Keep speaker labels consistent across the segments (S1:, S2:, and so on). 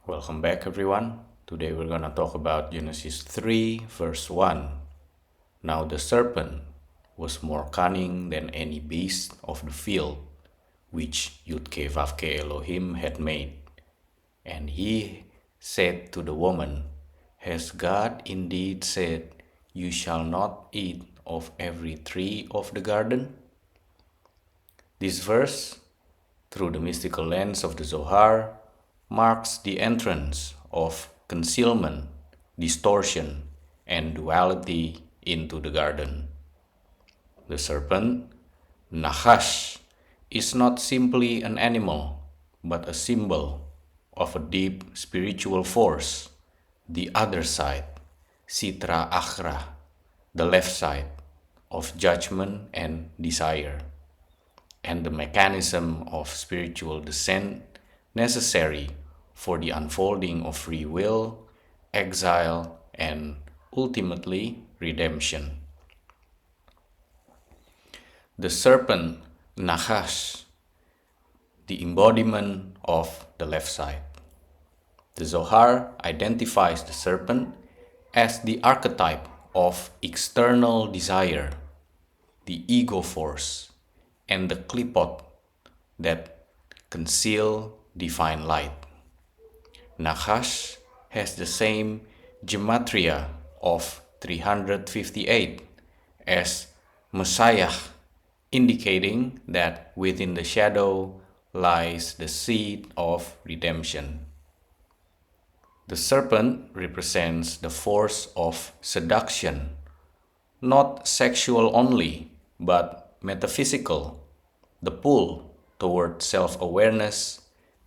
S1: Welcome back, everyone. Today we're going to talk about Genesis 3, verse 1. Now the serpent was more cunning than any beast of the field which YHVH Elohim had made. And he said to the woman, Has God indeed said, You shall not eat of every tree of the garden? This verse, through the mystical lens of the Zohar, marks the entrance of concealment, distortion, and duality into the garden. The serpent, Nachash, is not simply an animal, but a symbol of a deep spiritual force, the other side, Sitra Akhra, the left side, of judgment and desire, and the mechanism of spiritual descent necessary for the unfolding of free will, exile, and ultimately redemption. The serpent, Nachash, the embodiment of the left side. The Zohar identifies the serpent as the archetype of external desire, the ego force, and the klipot that conceal divine light. Nachash has the same gematria of 358 as Messiah, indicating that within the shadow lies the seed of redemption. The serpent represents the force of seduction, not sexual only, but metaphysical, the pull toward self-awareness,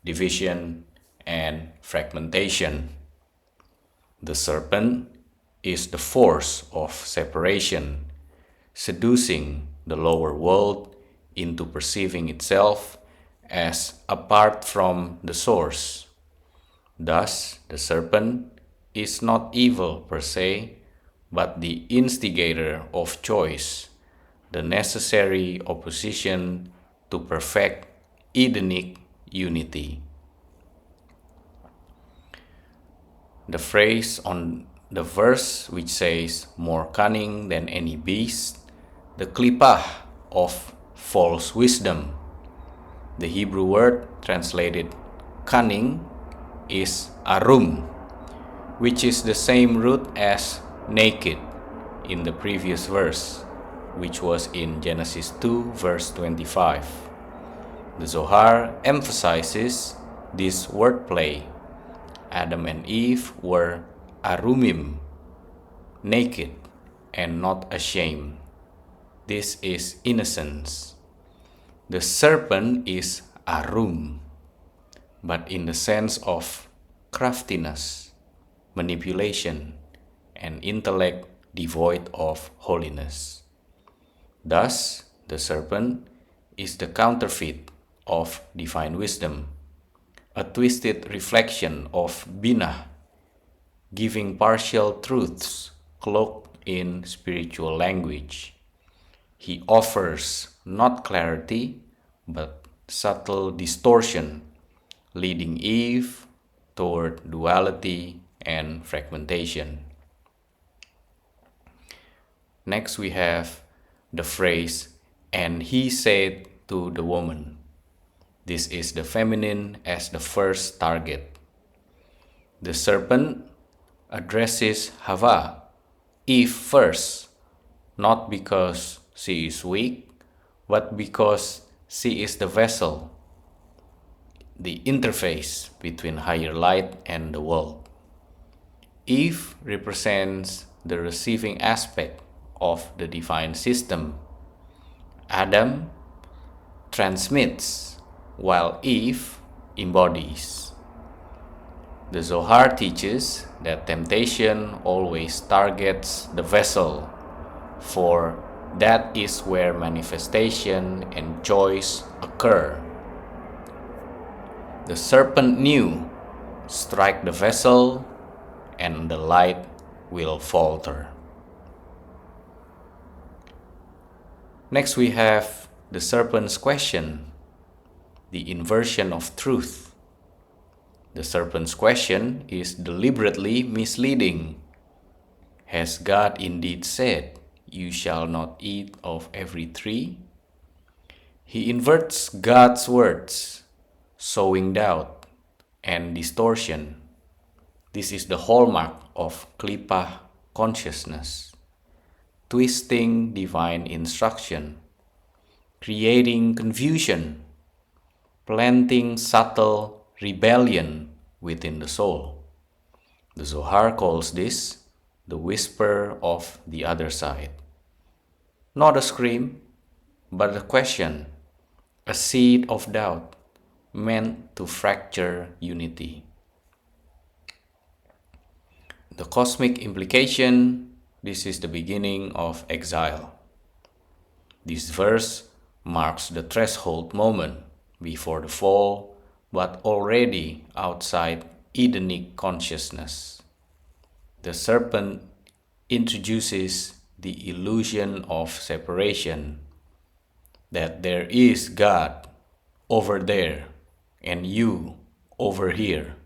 S1: division, and fragmentation. The serpent is the force of separation, seducing the lower world into perceiving itself as apart from the source. Thus, the serpent is not evil per se, but the instigator of choice, the necessary opposition to perfect Edenic unity. The phrase on the verse which says, more cunning than any beast, the klipah of false wisdom. The Hebrew word translated cunning is arum, which is the same root as naked in the previous verse, which was in Genesis 2, verse 25. The Zohar emphasizes this wordplay. Adam and Eve were arumim, naked and not ashamed. This is innocence. The serpent is arum, but in the sense of craftiness, manipulation, and intellect devoid of holiness. Thus, the serpent is the counterfeit of divine wisdom, a twisted reflection of Bina, giving partial truths cloaked in spiritual language. He offers not clarity, but subtle distortion, leading Eve toward duality and fragmentation. Next, we have the phrase, and he said to the woman. This is the feminine as the first target. The serpent addresses Hava, Eve first, not because she is weak, but because she is the vessel, the interface between higher light and the world. Eve represents the receiving aspect of the divine system. Adam transmits, while Eve embodies. The Zohar teaches that temptation always targets the vessel, for that is where manifestation and choice occur. The serpent knew, strike the vessel, and the light will falter. Next, we have the serpent's question, the inversion of truth. The serpent's question is deliberately misleading. Has God indeed said, "You shall not eat of every tree"? He inverts God's words, sowing doubt and distortion. This is the hallmark of Klippa consciousness, twisting divine instruction, creating confusion, planting subtle rebellion within the soul. The Zohar calls this the whisper of the other side. Not a scream, but a question, a seed of doubt meant to fracture unity. The cosmic implication, this is the beginning of exile. This verse marks the threshold moment before the fall, but already outside Edenic consciousness. The serpent introduces the illusion of separation, that there is God over there and you over here.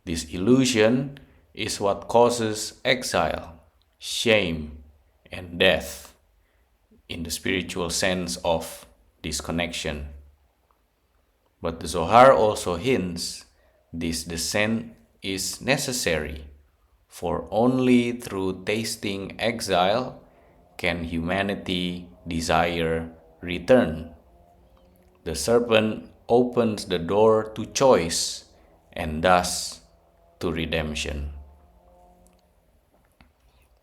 S1: This illusion is what causes exile, shame, and death in the spiritual sense of disconnection. But the Zohar also hints this descent is necessary, for only through tasting exile can humanity desire return. The serpent opens the door to choice and thus to redemption.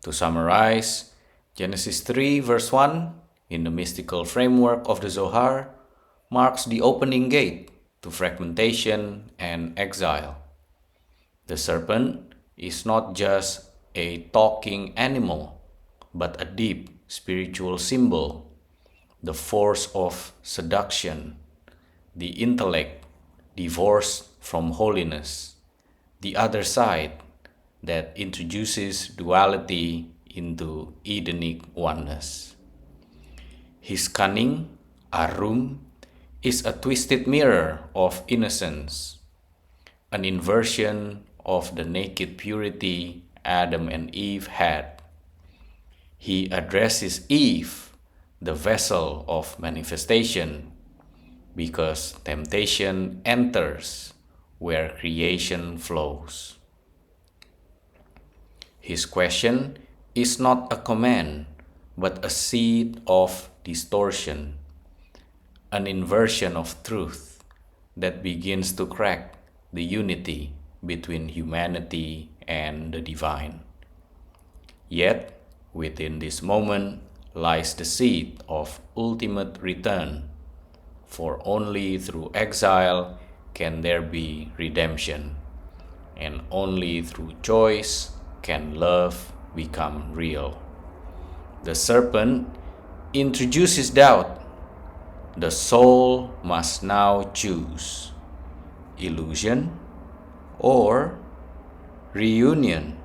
S1: To summarize, Genesis 3 verse 1 in the mystical framework of the Zohar marks the opening gate to fragmentation and exile. The serpent is not just a talking animal, but a deep spiritual symbol, the force of seduction, the intellect divorced from holiness, the other side that introduces duality into Edenic oneness. His cunning, Arum, is a twisted mirror of innocence, an inversion of the naked purity Adam and Eve had. He addresses Eve, the vessel of manifestation, because temptation enters where creation flows. His question is not a command, but a seed of distortion, an inversion of truth that begins to crack the unity between humanity and the divine. Yet, within this moment lies the seed of ultimate return, for only through exile can there be redemption, and only through choice can love become real. The serpent introduces doubt. The soul must now choose illusion or reunion.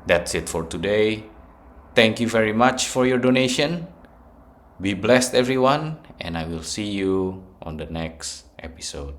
S1: That's it for today. Thank you very much for your donation. Be blessed, everyone, and I will see you on the next episode.